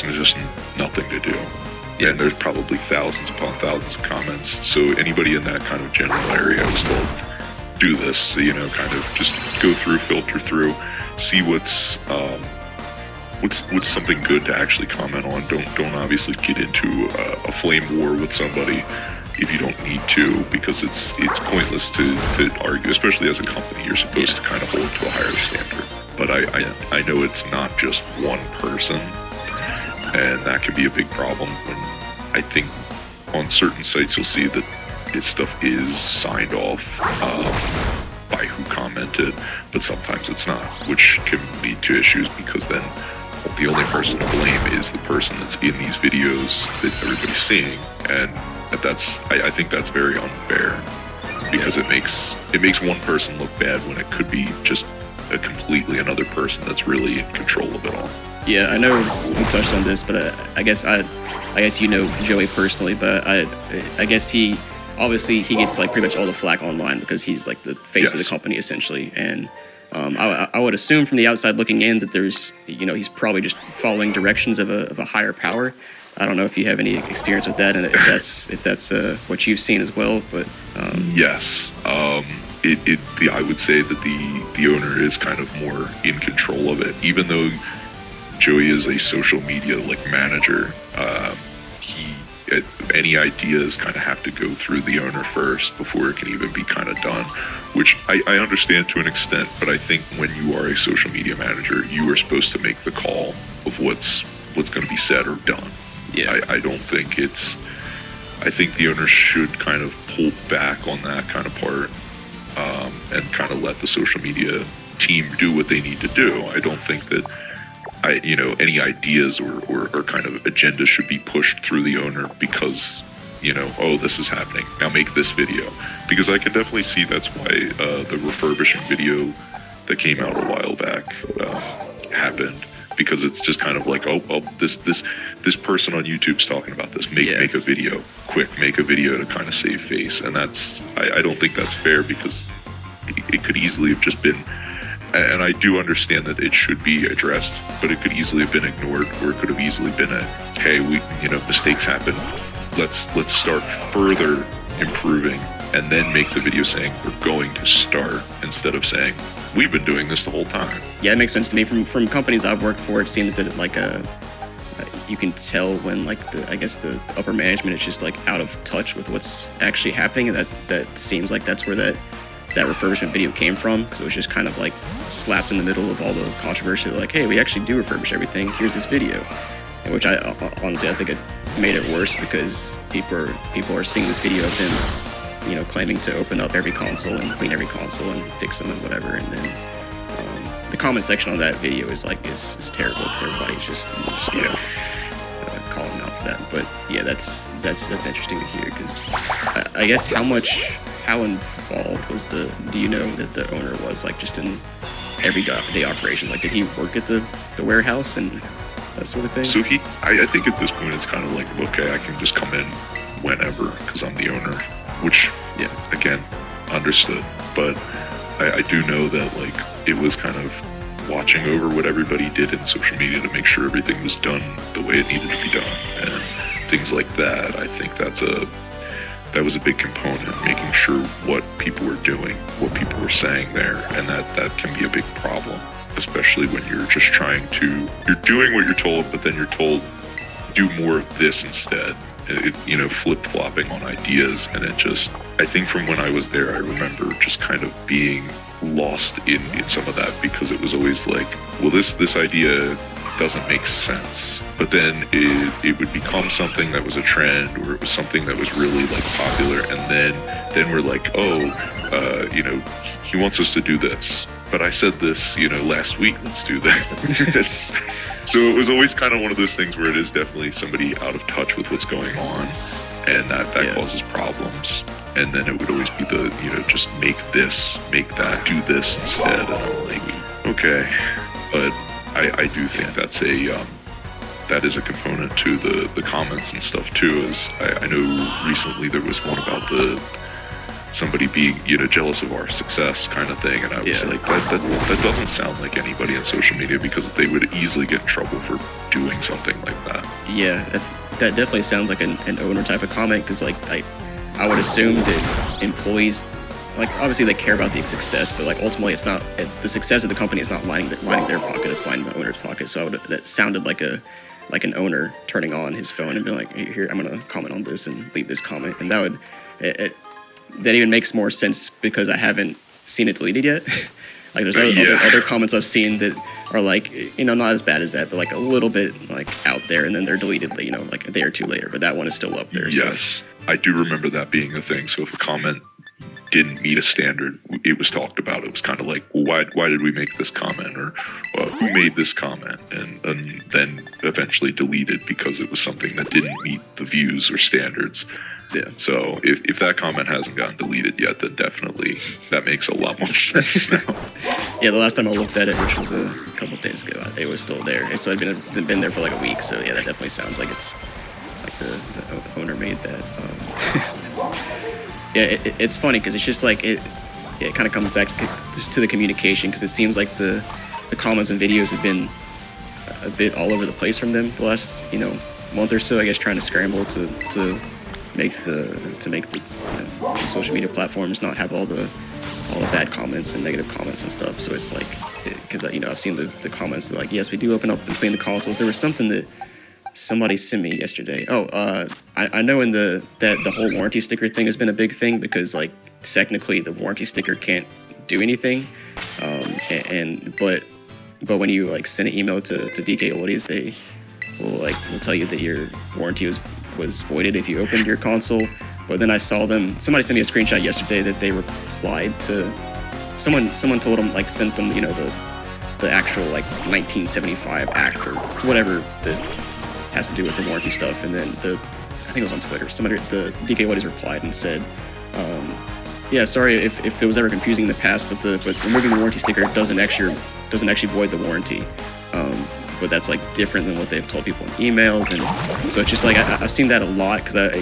person has just nothing to do. Yeah. And there's probably thousands upon thousands of comments. So anybody in that kind of general area is told, do this, you know, kind of just go through, filter through, see what's something good to actually comment on. Don't obviously get into a flame war with somebody if you don't need to, because it's pointless to argue, especially as a company. You're supposed to kind of hold to a higher standard. But I know it's not just one person, and that can be a big problem when I think on certain sites you'll see that this stuff is signed off by who commented, but sometimes it's not, which can lead to issues because then the only person to blame is the person that's in these videos that everybody's seeing, and I think that's very unfair, because it makes one person look bad when it could be just a completely another person that's really in control of it all. Yeah, I know we touched on this, but I guess you know Joey personally, but I guess he gets like pretty much all the flack online because he's like the face of the company essentially, and I would assume from the outside looking in that there's, you know, he's probably just following directions of a higher power. I don't know if you have any experience with that, and if that's what you've seen as well. But yes, I would say that the owner is kind of more in control of it, even though Joey is a social media manager. Any ideas kind of have to go through the owner first before it can even be kind of done, which I understand to an extent, but I think when you are a social media manager, you are supposed to make the call of what's going to be said or done. Yeah. I don't think I think the owner should kind of pull back on that kind of part, and kind of let the social media team do what they need to do. I don't think that any ideas or kind of agendas should be pushed through the owner because, oh, this is happening, now make this video. Because I can definitely see that's why the refurbishing video that came out a while back happened, because it's just kind of like, oh, this person on YouTube's talking about this, make a video, quick, make a video to kind of save face. And that's, I don't think that's fair, because it could easily have just been, and I do understand that it should be addressed, but it could easily have been ignored, or it could have easily been hey, mistakes happen. Let's start further improving, and then make the video saying we're going to start, instead of saying we've been doing this the whole time. Yeah, it makes sense to me. From companies I've worked for, it seems that you can tell when the upper management is just out of touch with what's actually happening, and that seems like that's where that refurbishment video came from, because it was just kind of slapped in the middle of all the controversy, hey, we actually do refurbish everything, here's this video. Which I honestly, I think it made it worse, because people are seeing this video of him, claiming to open up every console and clean every console and fix them and whatever, and then the comment section on that video is terrible, because everybody's just calling him out for that. But yeah, that's interesting to hear, because I guess how involved was do you know that the owner was just in everyday operations? Did he work at the warehouse and that sort of thing? So I think at this point it's kind of okay, I can just come in whenever because I'm the owner, which again, understood. But I do know that it was kind of watching over what everybody did in social media to make sure everything was done the way it needed to be done, and things like that. I think that was a big component, making sure what people were doing, what people were saying there, and that can be a big problem, especially when you're just you're doing what you're told, but then you're told, do more of this instead. Flip-flopping on ideas, and I think from when I was there, I remember just kind of being lost in some of that, because it was always well, this idea doesn't make sense. But then it would become something that was a trend, or it was something that was really popular, and then we're he wants us to do this. But I said this, last week, let's do that. So it was always kind of one of those things where it is definitely somebody out of touch with what's going on, and that causes problems. And then it would always be just make this, make that, do this instead. And I'm okay. But I do think that is a component to the comments and stuff too. As I know recently there was one about somebody being, jealous of our success kind of thing. And I was like, that doesn't sound like anybody on social media, because they would easily get in trouble for doing something like that. Yeah, that definitely sounds like an owner type of comment, because like I would assume that employees, like, obviously they care about the success, but like ultimately it's not, the success of the company is not lining their pocket, it's lining the owner's pocket. So that sounded like an owner turning on his phone and being like, here, I'm gonna comment on this and leave this comment. And that even makes more sense because I haven't seen it deleted yet. Like there's other comments I've seen that are like, not as bad as that, but like a little bit like out there, and then they're deleted, like a day or two later. But that one is still up there. Yes, so. I do remember that being a thing. So if a comment didn't meet a standard, it was talked about. It was kind of like, well, why did we make this comment, or who made this comment, and then eventually deleted because it was something that didn't meet the views or standards. Yeah. So if that comment hasn't gotten deleted yet, then definitely that makes a lot more sense now. Yeah, the last time I looked at it, which was a couple of days ago, it was still there. And so I'd been there for like a week. So yeah, that definitely sounds like it's like the owner made that. Yeah, it's funny because it's just like it kind of comes back to the communication, because it seems like the comments and videos have been a bit all over the place from them the last month or so. I guess trying to scramble to make the social media platforms not have all the bad comments and negative comments and stuff. So it's like, because I've seen the comments that like, yes, we do open up and clean the consoles. There was something that somebody sent me yesterday. I know that the whole warranty sticker thing has been a big thing, because like technically the warranty sticker can't do anything, but when you like send an email to DK Oldies, they will tell you that your warranty was voided if you opened your console. But then I saw somebody sent me a screenshot yesterday that they replied to someone told them, like, sent them the actual like 1975 act or whatever that has to do with the warranty stuff. And then I think it was on Twitter, the DK Oldies replied and said, yeah, sorry if it was ever confusing in the past, but removing the warranty sticker doesn't actually void the warranty. But that's like different than what they've told people in emails. And so it's just like I've seen that a lot, because I've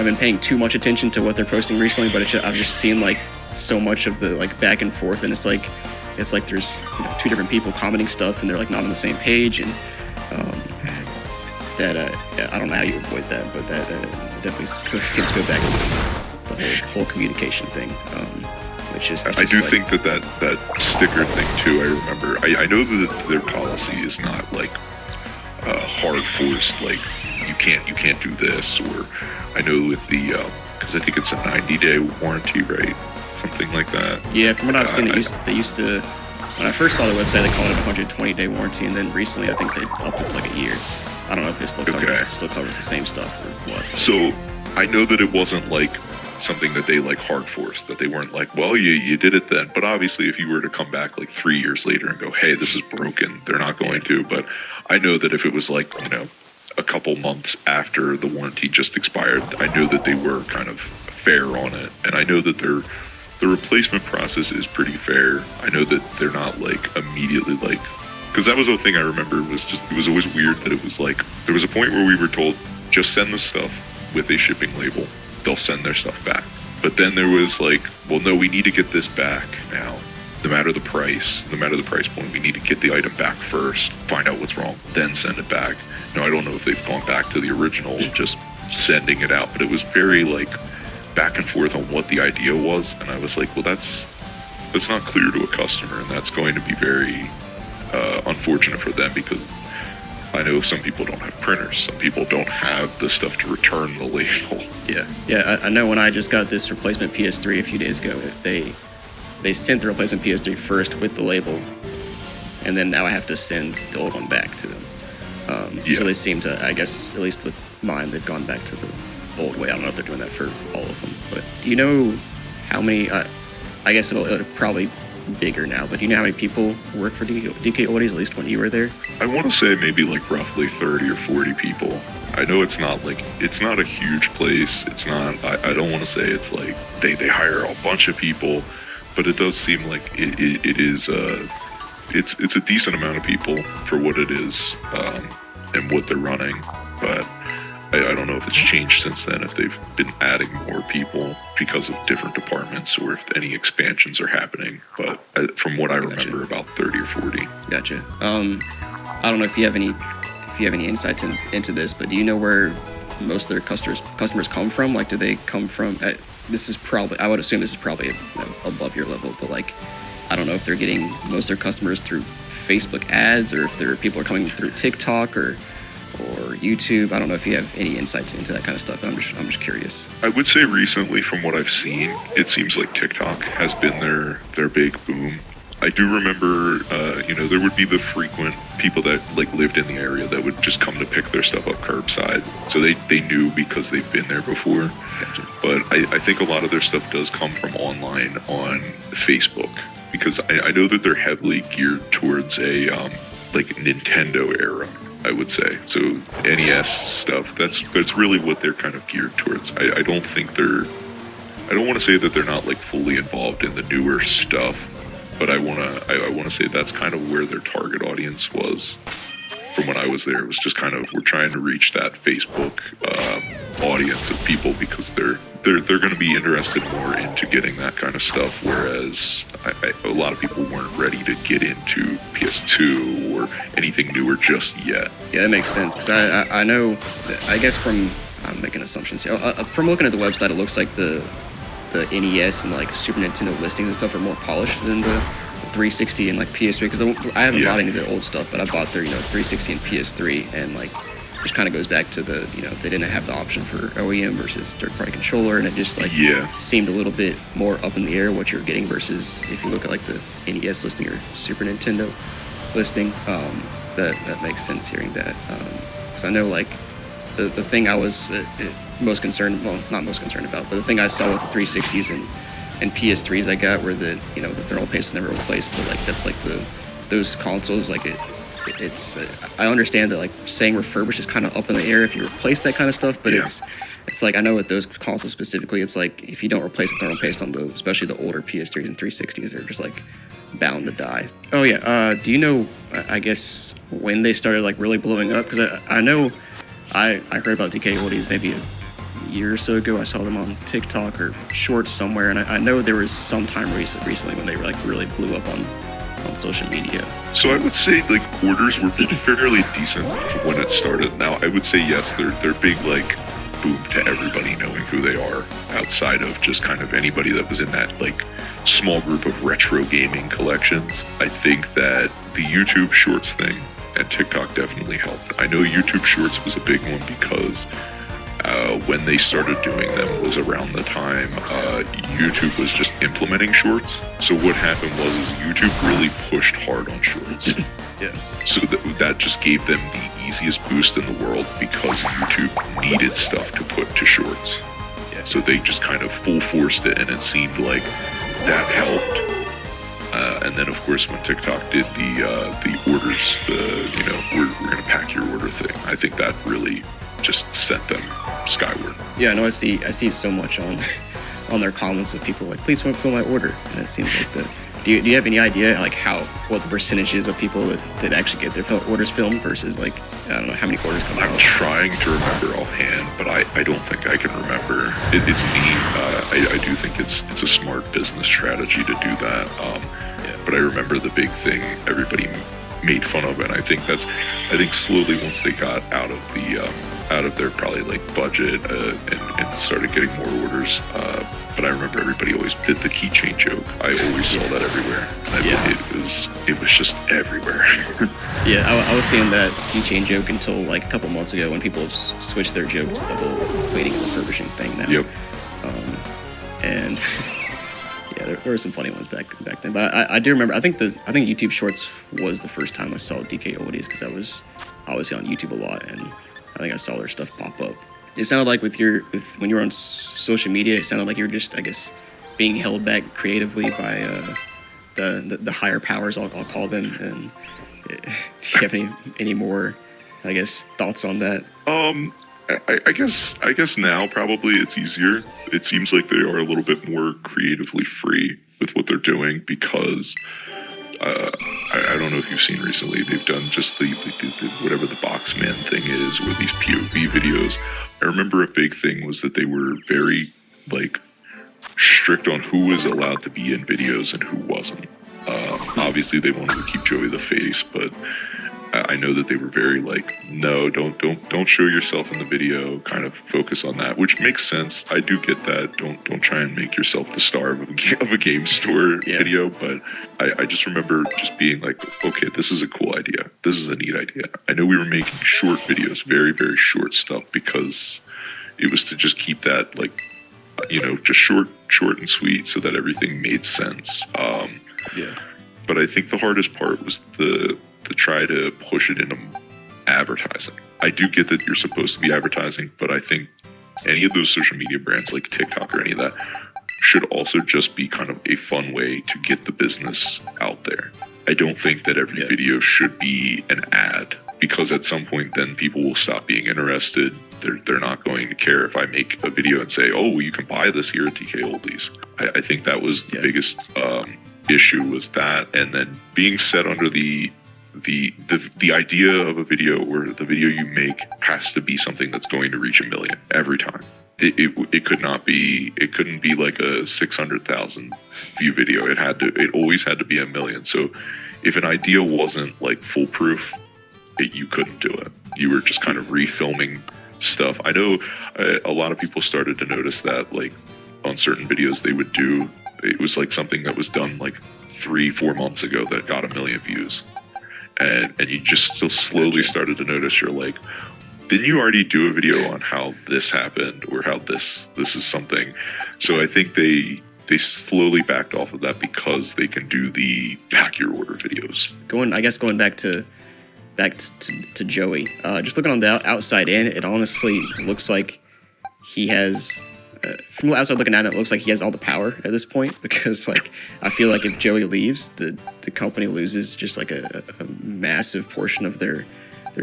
been paying too much attention to what they're posting recently, but I've just seen like so much of the like back and forth, and it's like there's two different people commenting stuff and they're like not on the same page, and I don't know how you avoid that, but that definitely seems to go back to the whole communication thing. Which is I do think that sticker thing too. I remember. I know that their policy is not like hard forced. Like you can't do this. Or I know with the because I think it's a 90-day warranty, right? Something like that. Yeah, from what I've seen, they used to. When I first saw the website, they called it a 120-day warranty, and then recently I think they upped it to like a year. I don't know if it still covers the same stuff or what. So I know that it wasn't like something that they like hard forced, that they weren't like, well, you did it then. But obviously if you were to come back like 3 years later and go, hey, this is broken, they're not going to. But I know that if it was like a couple months after the warranty just expired, I know that they were kind of fair on it. And I know that the replacement process is pretty fair. I know that they're not like immediately like, because that was the thing I remember, it was always weird that it was like, there was a point where we were told, just send the stuff with a shipping label, they'll send their stuff back. But then there was like, well, no, we need to get this back now. No matter the price point, we need to get the item back first, find out what's wrong, then send it back. Now, I don't know if they've gone back to the original, just sending it out, but it was very like back and forth on what the idea was. And I was like, well, that's not clear to a customer, and that's going to be very unfortunate for them, because I know some people don't have printers. Some people don't have the stuff to return the label. Yeah. I know when I just got this replacement PS3 a few days ago, they sent the replacement PS3 first with the label, and then now I have to send the old one back to them. So they seem to, I guess, at least with mine, they've gone back to the old way. I don't know if they're doing that for all of them. But do you know how many? I guess it'll probably bigger now, but do you know how many people work for DK Oldies, at least when you were there? I want to say maybe like roughly 30 or 40 people. I know it's not a huge place. It's not, I don't want to say it's like they hire a bunch of people, but it does seem like it is it's a decent amount of people for what it is, and what they're running. But I don't know if it's changed since then, if they've been adding more people because of different departments, or if any expansions are happening. But from what I remember, about 30 or 40. Gotcha. I don't know if you have any insights into this, but do you know where most of their customers come from? Like, do they come from? This is probably, I would assume this is probably above your level, but like, I don't know if they're getting most of their customers through Facebook ads, or if people are coming through TikTok or YouTube. I don't know if you have any insights into that kind of stuff. I'm just curious. I would say recently, from what I've seen, it seems like TikTok has been their big boom. I do remember, there would be the frequent people that like lived in the area that would just come to pick their stuff up curbside. So they knew because they've been there before. Gotcha. But I think a lot of their stuff does come from online on Facebook, because I know that they're heavily geared towards a like Nintendo era, I would say. So NES stuff, that's really what they're kind of geared towards. I don't want to say that they're not like fully involved in the newer stuff, but I want to say that's kind of where their target audience was. From when I was there, it was just kind of, we're trying to reach that Facebook audience of people, because they're going to be interested more into getting that kind of stuff, whereas a lot of people weren't ready to get into PS2 or anything newer just yet. Yeah, that makes sense, because I know, I guess I'm making assumptions here. From looking at the website, it looks like the NES and like Super Nintendo listings and stuff are more polished than the 360 and like PS3, because I haven't bought any of their old stuff, but I bought their 360 and PS3, and like, which kind of goes back to the they didn't have the option for OEM versus third-party controller, and it just like seemed a little bit more up in the air what you're getting versus if you look at like the NES listing or Super Nintendo listing. That makes sense hearing that, because I know like the thing I was most concerned, well, not most concerned about, but the thing I saw with the 360s and PS3s I got were that the thermal paste was never replaced, but like that's like those consoles, like it's I understand that like saying refurbished is kind of up in the air if you replace that kind of stuff, but it's like, I know with those consoles specifically, it's like if you don't replace the thermal paste on those, especially the older PS3s and 360s, they're just like bound to die. Oh yeah, do you know, I guess, when they started like really blowing up? Because I know I heard about DK Oldies maybe a year or so ago. I saw them on TikTok or Shorts somewhere, and I know there was some time recently when they were like really blew up on social media. So I would say like orders were fairly decent when it started. Now I would say yes, they're big like boom to everybody knowing who they are, outside of just kind of anybody that was in that like small group of retro gaming collections. I think that the YouTube Shorts thing and TikTok definitely helped. I know YouTube Shorts was a big one because when they started doing them was around the time YouTube was just implementing Shorts. So what happened was YouTube really pushed hard on Shorts. Yeah. So that just gave them the easiest boost in the world, because YouTube needed stuff to put to Shorts. Yeah. So they just kind of full forced it, and it seemed like that helped. And then, of course, when TikTok did the orders, we're going to pack your order thing, I think that really just sent them skyward. Yeah, no, I see so much on their comments of people like, please don't fill my order, and it seems like do you have any idea like what the percentage is of people that actually get their orders filmed versus like, I don't know how many orders come out? I'm trying to remember offhand, but I don't think I can remember. It's neat. I do think it's a smart business strategy to do that. But I remember the big thing everybody made fun of, and I think slowly once they got out of their probably like budget and started getting more orders. But I remember everybody always did the keychain joke. I always saw that everywhere. It was just everywhere. Yeah, I was seeing that keychain joke until like a couple months ago when people switched their joke to the whole waiting and refurbishing thing now. Yep. And yeah, there were some funny ones back then. But I do remember. I think YouTube Shorts was the first time I saw DK Oldies, because I was obviously on YouTube a lot, and I think I saw their stuff pop up. It sounded like when you were on social media, it sounded like you were just, I guess, being held back creatively by the higher powers, I'll call them. And do you have any more, I guess, thoughts on that? I guess now probably it's easier. It seems like they are a little bit more creatively free with what they're doing, because I don't know if you've seen recently, they've done just the whatever the Boxman thing is, or these POV videos. I remember a big thing was that they were very, like, strict on who was allowed to be in videos and who wasn't. Obviously, they wanted to keep Joey the face, but I know that they were very like, no, don't show yourself in the video. Kind of focus on that, which makes sense. I do get that. Don't try and make yourself the star of a game store video. But I just remember just being like, okay, this is a cool idea. This is a neat idea. I know we were making short videos, very very short stuff, because it was to just keep that, like, just short and sweet, so that everything made sense. But I think the hardest part was to try to push it into advertising. I do get that you're supposed to be advertising, but I think any of those social media brands like TikTok or any of that should also just be kind of a fun way to get the business out there. I don't think that every video should be an ad, because at some point then people will stop being interested. They're not going to care if I make a video and say, oh, well, you can buy this here at TK Oldies. I think that was the biggest issue, was that, and then being set under the idea of a video, or the video you make has to be something that's going to reach 1 million every time. It couldn't be like a 600,000 view video. It always had to be 1 million. So if an idea wasn't like foolproof, you couldn't do it. You were just kind of refilming stuff. I know a lot of people started to notice that, like, on certain videos they would do, it was like something that was done like 3-4 months ago that got 1 million views. And you just still slowly started to notice, you're like, didn't you already do a video on how this happened, or how this is something? So I think they slowly backed off of that, because they can do the pack your order videos. Going back to Joey, just looking on the outside in, it honestly looks like he has, from the outside looking at it, looks like he has all the power at this point, because, like, I feel like if Joey leaves, the company loses just like a massive portion of their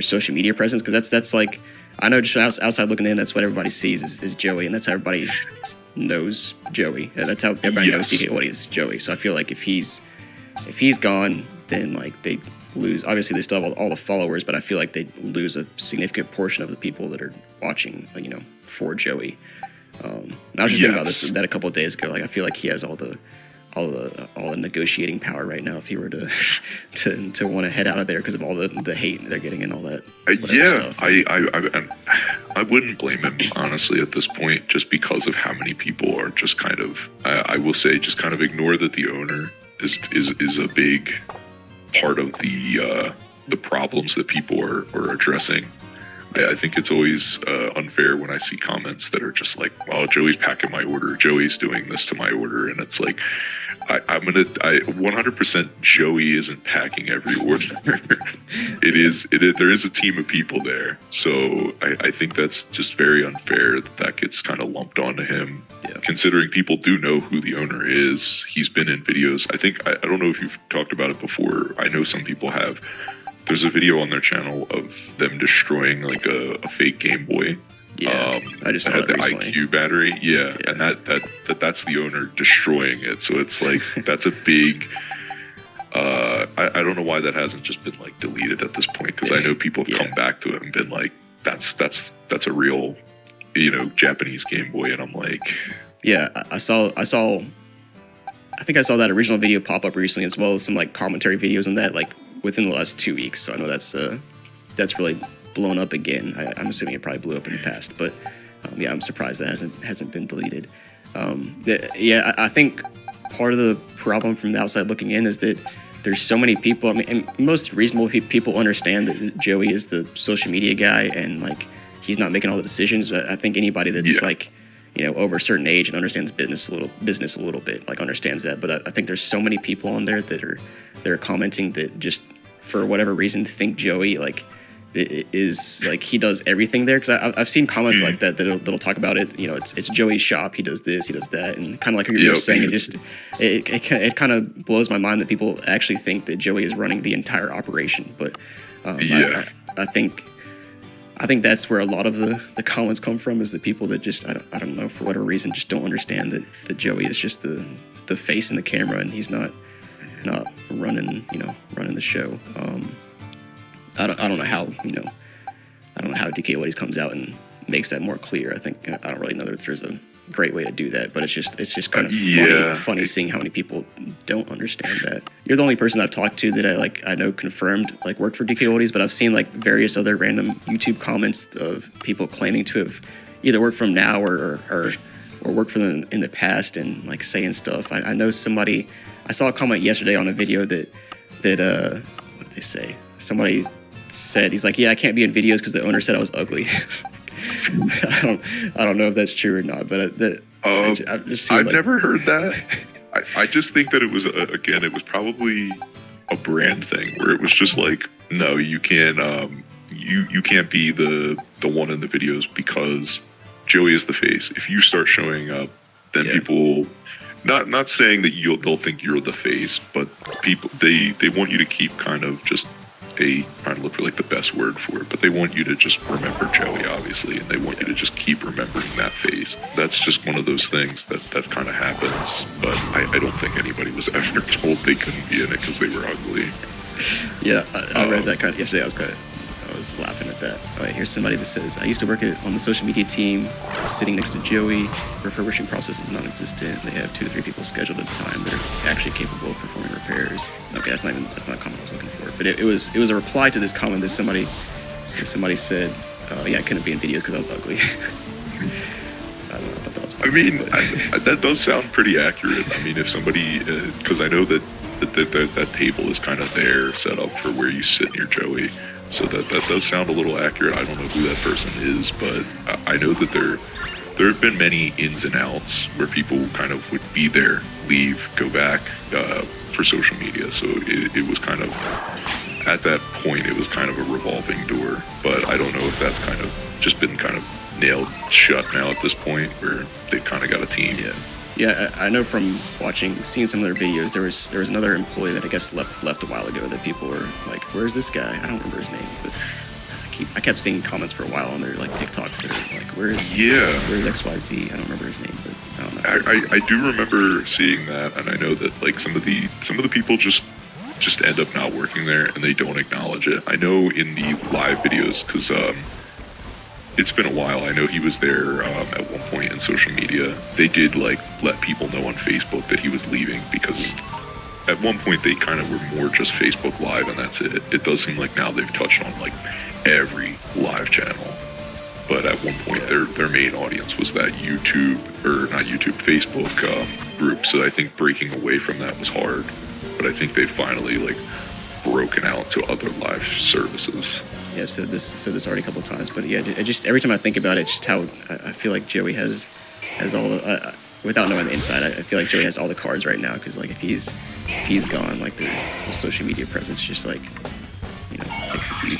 social media presence, because that's like, I know just outside looking in, that's what everybody sees is Joey, and that's how everybody knows Joey. That's how everybody knows DK Woody is Joey. So I feel like if he's gone, then, like, they lose. Obviously, they still have all the followers, but I feel like they lose a significant portion of the people that are watching, for Joey. I was just thinking about that a couple of days ago. Like, I feel like he has all the negotiating power right now, if he were to want to head out of there because of all the hate they're getting and all that. Stuff. I wouldn't blame him, honestly, at this point, just because of how many people are just kind of, I will say, just kind of ignore that the owner is a big part of the problems that people are addressing. I think it's always unfair when I see comments that are just like, "Oh, Joey's packing my order. Joey's doing this to my order," and it's like, I 100% Joey isn't packing every order. There is a team of people there, so I think that's just very unfair that gets kind of lumped onto him. Yeah. Considering people do know who the owner is, he's been in videos. I don't know if you've talked about it before. I know some people have. There's a video on their channel of them destroying like a fake Game Boy. Yeah, I just saw the recently. IQ battery. Yeah, and that's the owner destroying it. So it's like, that's a big. I don't know why that hasn't just been like deleted at this point, because I know people have come back to it and been like, that's a real, Japanese Game Boy, and I'm like, yeah, I saw. I think I saw that original video pop up recently, as well as some like commentary videos on that, like, within the last 2 weeks. So I know that's really blown up again. I'm assuming it probably blew up in the past, but I'm surprised that hasn't been deleted. I think part of the problem from the outside looking in is that there's so many people. I mean, and most reasonable people understand that Joey is the social media guy, and, like, he's not making all the decisions. I think anybody that's like, over a certain age and understands business a little bit, like, understands that. But I think there's so many people on there that are commenting that just for whatever reason think Joey, like, it is like he does everything there, because I've seen comments like that that'll talk about it. It's Joey's shop. He does this, he does that, and kind of like you're saying, it kind of blows my mind that people actually think that Joey is running the entire operation. But I think that's where a lot of the comments come from, is the people that just I don't know, for whatever reason, just don't understand that Joey is just the face in the camera, and he's not not running the show. I don't know how I don't know how DK comes out and makes that more clear. I don't really know that there's a great way to do that, but it's just kind of funny seeing how many people don't understand that. You're the only person I've talked to that I know confirmed worked for DK, but I've seen various other random YouTube comments of people claiming to have either worked for them now or worked for them in the past and saying stuff. I know somebody. I saw a comment yesterday on a video that what did they say? Somebody said he's yeah, I can't be in videos because the owner said I was ugly. I don't know if that's true or not, but I've never heard that. I just think that it was again, it was probably a brand thing where it was just no, you can't you can't be the one in the videos because Joey is the face. If you start showing up, then people, not saying that they'll think you're the face, but people they want you to keep kind of just trying to look for the best word for it, but they want you to just remember Joey, obviously, and they want you to just keep remembering that face. That's just one of those things that kind of happens, but I don't think anybody was ever told they couldn't be in it because they were ugly. Yeah, I read that yesterday. I was laughing at that. All right, here's somebody that says, I used to work on the social media team, sitting next to Joey. Refurbishing process is non-existent. They have 2 to 3 people scheduled at a time that are actually capable of performing repairs. Okay, that's not a comment I was looking for. But it was a reply to this comment that somebody said, yeah, I couldn't be in videos because I was ugly. I thought that was funny. I mean, that does sound pretty accurate. I mean, if somebody, because I know that table is kind of there set up for where you sit near Joey. So that does sound a little accurate. I don't know who that person is, but I know that there have been many ins and outs where people kind of would be there, leave, go back for social media. So it was kind of, at that point, it was kind of a revolving door. But I don't know if that's kind of just been kind of nailed shut now at this point where they've kind of got a team. Yeah, I know from seeing some of their videos, there was another employee that I guess left a while ago that people were like, "Where's this guy?" I don't remember his name, but I kept seeing comments for a while on their TikToks that are where's XYZ? I don't remember his name, but I don't know. I do remember seeing that, and I know that some of the people just end up not working there and they don't acknowledge it. I know in the live videos because it's been a while. I know he was there at one point in social media. They did let people know on Facebook that he was leaving because at one point they kind of were more just Facebook Live and that's it. It does seem like now they've touched on every live channel. But at one point their main audience was that Facebook group. So I think breaking away from that was hard. But I think they finally broken out to other live services. Yeah, I've said this already a couple of times, but yeah, it just every time I think about it, just how I feel like Joey has all the, without knowing the inside, I feel like Joey has all the cards right now because if he's gone, the social media presence just takes a huge